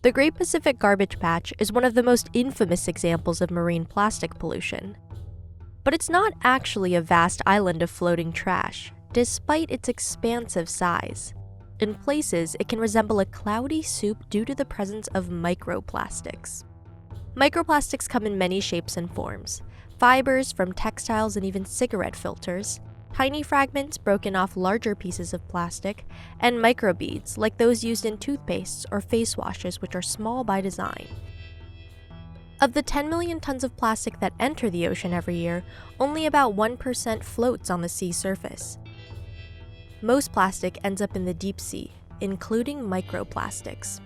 The Great Pacific Garbage Patch is one of the most infamous examples of marine plastic pollution. But it's not actually a vast island of floating trash, despite its expansive size. In places, it can resemble a cloudy soup due to the presence of microplastics. Microplastics come in many shapes and forms: fibers from textiles and even cigarette filters, tiny fragments broken off larger pieces of plastic, and microbeads like those used in toothpastes or face washes, which are small by design. Of the 10 million tons of plastic that enter the ocean every year, only about 1% floats on the sea surface. Most plastic ends up in the deep sea, including microplastics.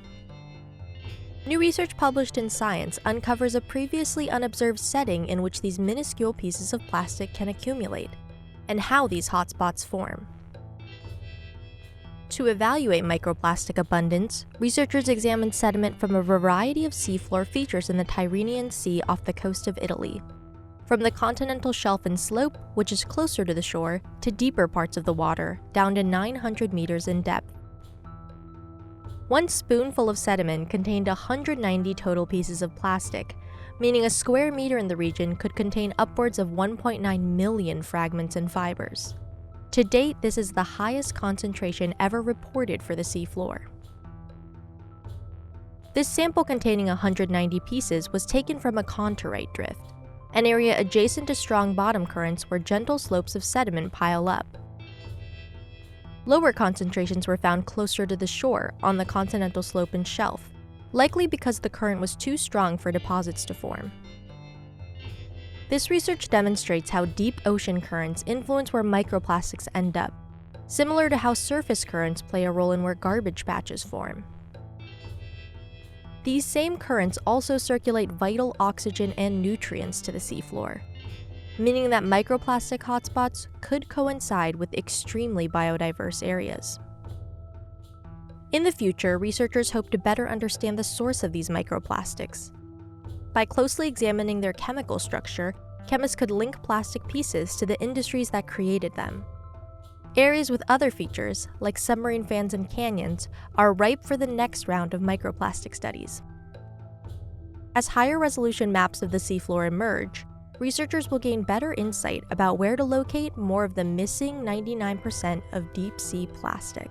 New research published in Science uncovers a previously unobserved setting in which these minuscule pieces of plastic can accumulate, and how these hotspots form. To evaluate microplastic abundance, researchers examined sediment from a variety of seafloor features in the Tyrrhenian Sea off the coast of Italy, from the continental shelf and slope, which is closer to the shore, to deeper parts of the water, down to 900 meters in depth. One spoonful of sediment contained 190 total pieces of plastic, meaning a square meter in the region could contain upwards of 1.9 million fragments and fibers. To date, this is the highest concentration ever reported for the seafloor. This sample containing 190 pieces was taken from a conturite drift, an area adjacent to strong bottom currents where gentle slopes of sediment pile up. Lower concentrations were found closer to the shore on the continental slope and shelf, likely because the current was too strong for deposits to form. This research demonstrates how deep ocean currents influence where microplastics end up, similar to how surface currents play a role in where garbage patches form. These same currents also circulate vital oxygen and nutrients to the seafloor, meaning that microplastic hotspots could coincide with extremely biodiverse areas. In the future, researchers hope to better understand the source of these microplastics. By closely examining their chemical structure, chemists could link plastic pieces to the industries that created them. Areas with other features, like submarine fans and canyons, are ripe for the next round of microplastic studies. As higher resolution maps of the seafloor emerge, researchers will gain better insight about where to locate more of the missing 99% of deep sea plastic.